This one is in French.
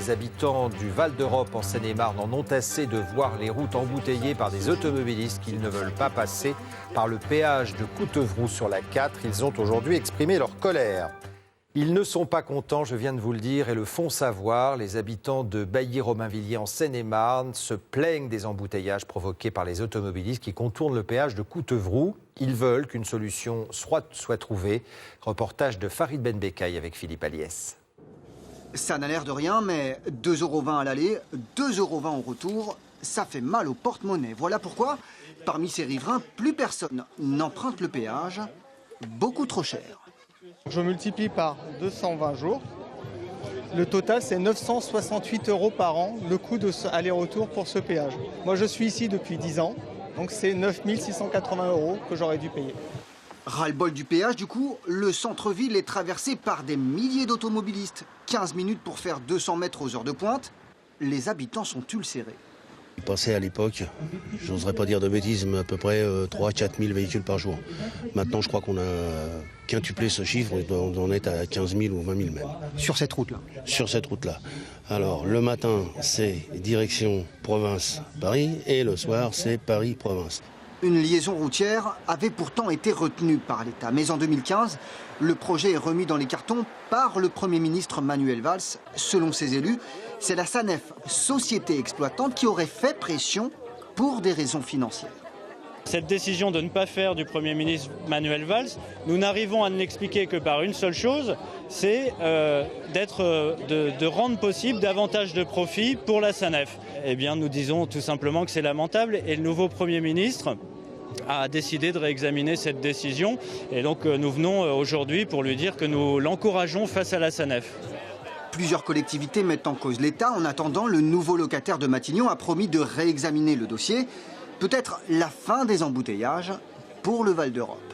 Les habitants du Val d'Europe en Seine-et-Marne en ont assez de voir les routes embouteillées par des automobilistes qui ne veulent pas passer par le péage de Coutevroux sur la 4. Ils ont aujourd'hui exprimé leur colère. Ils ne sont pas contents, je viens de vous le dire, et le font savoir. Les habitants de Bailly-Romainvilliers en Seine-et-Marne se plaignent des embouteillages provoqués par les automobilistes qui contournent le péage de Coutevroux. Ils veulent qu'une solution soit trouvée. Reportage de Farid Benbekay avec Philippe Aliès. Ça n'a l'air de rien, mais 2,20 € à l'aller, 2,20 € au retour, ça fait mal au porte-monnaie. Voilà pourquoi, parmi ces riverains, plus personne n'emprunte le péage, beaucoup trop cher. Je multiplie par 220 jours. Le total, c'est 968 € par an, le coût de ce aller-retour pour ce péage. Moi, je suis ici depuis 10 ans, donc c'est 9 680 € que j'aurais dû payer. Ras-le-bol du péage, du coup, le centre-ville est traversé par des milliers d'automobilistes. 15 minutes pour faire 200 mètres aux heures de pointe. Les habitants sont ulcérés. Il passait à l'époque, j'oserais pas dire de bêtises, mais à peu près 3-4 000 véhicules par jour. Maintenant, je crois qu'on a quintuplé ce chiffre, on en est à 15 000 ou 20 000 même. Sur cette route-là? Sur cette route-là. Alors, le matin, c'est direction province-Paris, et le soir, c'est Paris-Province. Une liaison routière avait pourtant été retenue par l'État. Mais en 2015, le projet est remis dans les cartons par le Premier ministre Manuel Valls. Selon ses élus, c'est la SANEF, société exploitante, qui aurait fait pression pour des raisons financières. Cette décision de ne pas faire du Premier ministre Manuel Valls, nous n'arrivons à ne l'expliquer que par une seule chose, c'est de rendre possible davantage de profits pour la SANEF. Eh bien, nous disons tout simplement que c'est lamentable et le nouveau Premier ministre a décidé de réexaminer cette décision. Et donc, nous venons aujourd'hui pour lui dire que nous l'encourageons face à la SANEF. Plusieurs collectivités mettent en cause l'État. En attendant, le nouveau locataire de Matignon a promis de réexaminer le dossier. Peut-être la fin des embouteillages pour le Val d'Europe.